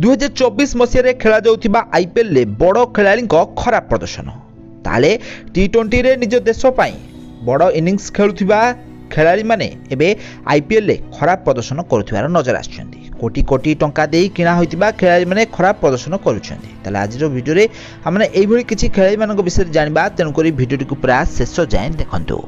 2024 मसीह खेला जाउथिबा आईपीएल रे बड़ खेलाड़ी खराब प्रदर्शन ताले टी20 रे निज देश पई बड़ इनिंग्स खेलुथिबा खेलाड़ी माने एबे आईपीएल रे खराब प्रदर्शन करुथिबार नजर आछिसंती। कोटी कोटी टंका देई किना होइतिबा खेलाड़ी माने खराब प्रदर्शन करुछंती। ताले आजिरो वीडियो रे हमने एई भली किछि खेलाड़ी मानक विषय जानिबा, तेनु करी वीडियो को पूरा शेष जाय देखंतु।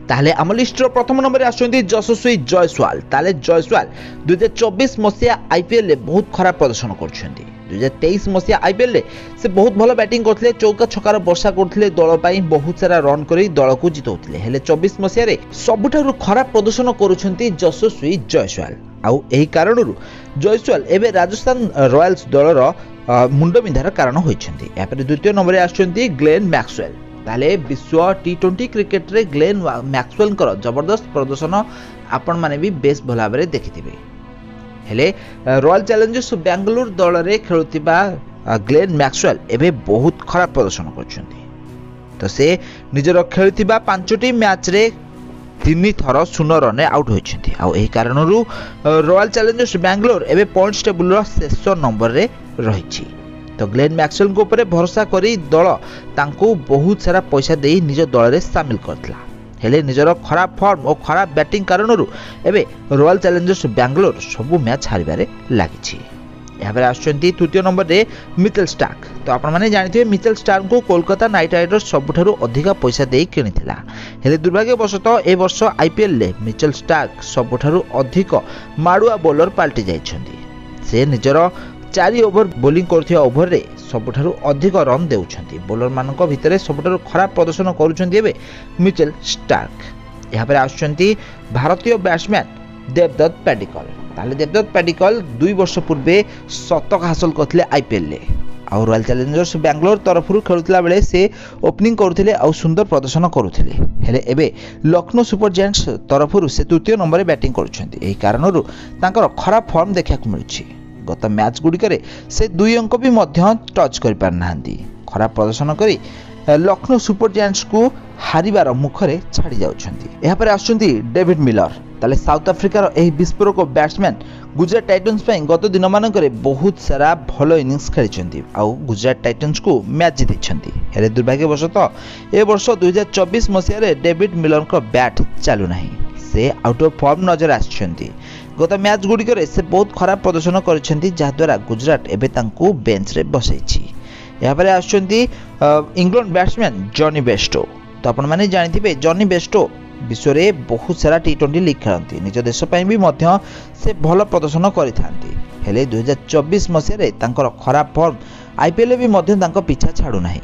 ताले आम लिस्टर प्रथम नंबर आछंती यशस्वी जयसवाल। ताले जयसवाल 2024 मसीहा आईपीएल रे बहुत खराब प्रदर्शन करछंती। 2023 मसीहा आईपीएल रे से बहुत भल बैटिंग करथिले, चौका छकार वर्षा करथिले, दल पई बहुत सारा रन करी दल को जितौथिले। हेले 24 मसीहा रे सबुठारु खराब प्रदर्शन करूछंती यशस्वी जयसवाल। आउ एही कारणरू जयसवाल एबे राजस्थान रॉयल्स दलर मुंडबिंधार कारण होइछंती। यापर द्वितीय नंबर आछंती ग्लेन मैक्सवेल। ताले विश्व टी20 क्रिकेट रे ग्लेन मैक्सवेल कर जबरदस्त प्रदर्शन आपण माने भी बेस भला भाबरे देखिथिबे। हेले रॉयल चैलेंजर्स बेंगलुरु दल रे खेलुतिबा ग्लेन मैक्सवेल एबे बहुत खराब प्रदर्शन करछंती। तो से निजर खेलुतिबा 5टी मैच रे 3 थर 0 रन आउट होइछंती। आ एही कारणरू रॉयल चैलेंजर्स बेंगलुरु एबे पॉइंट्स टेबल रो शेष नंबर रे रहिछि। तो ग्लेन मैक्सवेल को ऊपर भरोसा करी दल तांको बहुत सारा पैसा देई निज दल रे शामिल करथला। हेले निजर खराब फॉर्म और खराब बैटिंग कारणरू एबे रॉयल चैलेंजर्स बेंगलुरु सबु मैच हारिबारे लागिछि। याबे आछंती तृतीय नंबर रे मिचेल स्टार्क। तो आपण माने जानिथिबे मिचेल स्टार्क को कोलकाता नाइट राइडर्स सबुठारु अधिक पैसा देई किनिथिला। हेले दुर्भाग्यवशतः ए वर्ष आईपीएल रे मिचेल स्टार्क सबुठारु अधिक माडुआ बॉलर पाल्टी जाइछंती। से निजर 4 ओवर बोलिंग करथिया ओवर रे सबुठारु अधिक रन देउछंती। बॉलर मानक भितरे सबुठारु खराब प्रदर्शन करूछंती एबे मिचेल स्टार्क। यहाँ पर आछंती भारतीय बैट्समैन देवदत्त पैडिकल। ताले देवदत्त पैडिकल 2 वर्ष पूर्वे शतक हासिल करथिले आईपीएल रे। आ रॉयल चैलेंजर्स बेंगलुरु तरफरु खेलुतला बेले से ओपनिंग करुथिले आ सुंदर प्रदर्शन करुथिले। हेले एबे लखनऊ सुपर जायंट्स तरफरु से तृतीय नंबर रे बैटिंग करूछंती। एही कारणरू तांकर खराब फॉर्म देखा मिलुछि। गत मैच गुड़िकरे से 2 अंक भी मध्य टच कर पार नाहंती। खराब प्रदर्शन करी लखनऊ सुपर जायंट्स को हारिबार मुखरे छाड़ी जाउछंती। यहाँ पर आछंती डेविड मिलर। ताले साउथ अफ्रिकार एही विस्फोरक बैट्समैन गुजरात टाइटन्स पई गत दिन मानकरे बहुत सारा भलो इनिंग्स खेलिछंती आ गुजरात टाइटन्स को मैच जितैछंती। हेले दुर्भाग्यवशतः ए वर्ष 2024 मसीह रे डेविड मिलर को बैट चालू नाही। से आउट ऑफ फॉर्म नजर आछंती। गत मैच गुड़िकरे से बहुत खराब प्रदर्शन करिसेंती, जहाद्वारा गुजरात एबे तांको बेंच रे बसैछि। यहाँ पर आछंती इंग्लैंड बैट्समैन जॉनी बेस्टो। तो आपण माने जानिथिबे जॉनी बेस्टो विश्व रे बहुत सारा टी20 लीग खेलंती। निज देश पई भी मध्य से भल प्रदर्शन करिथांती। हेले 2024 मसीह रे तांकर खराब फॉर्म आईपीएल भी मध्य तांको पीछा छाडू नाही।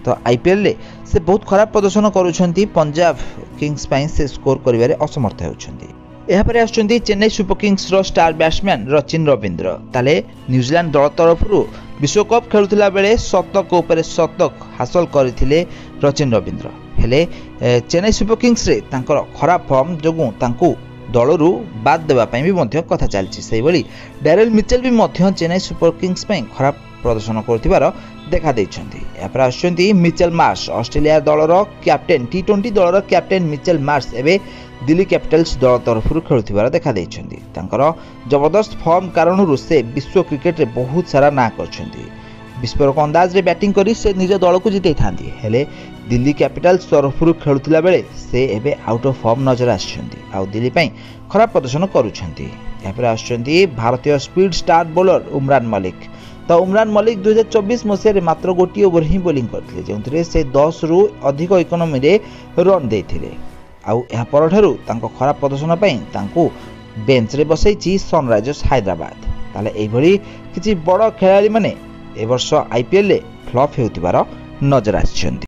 तो आईपीएल रे से बहुत खराब प्रदर्शन करूछंती। पंजाब किंग्स पई से स्कोर करिवारे असमर्थ हेउछंती। यहाँ पर आछंती चेन्नई सुपर किंग्स रो स्टार बैट्समैन रचिन रविंद्र। ताले न्यूजीलैंड दल तरफरु विश्वकप खेलुथिला बेले शतक उपर शतक हासिल करथिले रचिन रविंद्र। हेले चेन्नई सुपर किंग्स रे तांकर खराब फॉर्म जोगु तांको दलरू बाद देबा पई भी मध्य कथा चलछि। सेही भली डैरेल मिचेल भी मध्य चेन्नई सुपर किंग्स पई खराब प्रदर्शन करथिबार देखा दैछंती। या पर आछंती मिचेल मार्श। ऑस्ट्रेलिया दलर कैप्टेन टी20 दलर कैप्टेन मिचेल मार्श एबे दिल्ली कैपिटल्स दल तरफरु खेलुथिबार देखा दैछंती। तांकर जबरदस्त फॉर्म कारणरू से विश्व क्रिकेट रे बहुत सारा ना करछंती। विस्फोरक अंदाज रे बैटिंग करी से निज दल को जितै थांती। हेले दिल्ली कैपिटल्स तरफरु खेलुथिला बेले से एबे आउट ऑफ फॉर्म नजर आछंती आ दिल्ली पई खराब प्रदर्शन करूछंती। यहाँ पर आछंती भारतीय speed star bowler Umran Malik. तो उमरान मलिक 2024 मसीह रे मात्र गोटी ओवर ही बोलिंग करथिले, जेउथरे से 10 रु अधिक इकोनॉमी रे रन देथिले। आउ एहा परठारु तांको खराब प्रदर्शन पई तांको बेंच रे बसैछि सनराइजर्स हैदराबाद। ताले एई भली किछि बड़ खेलाड़ी माने ए वर्ष आईपीएल रे फ्लॉप हेउतिबार नजर आछिसंती।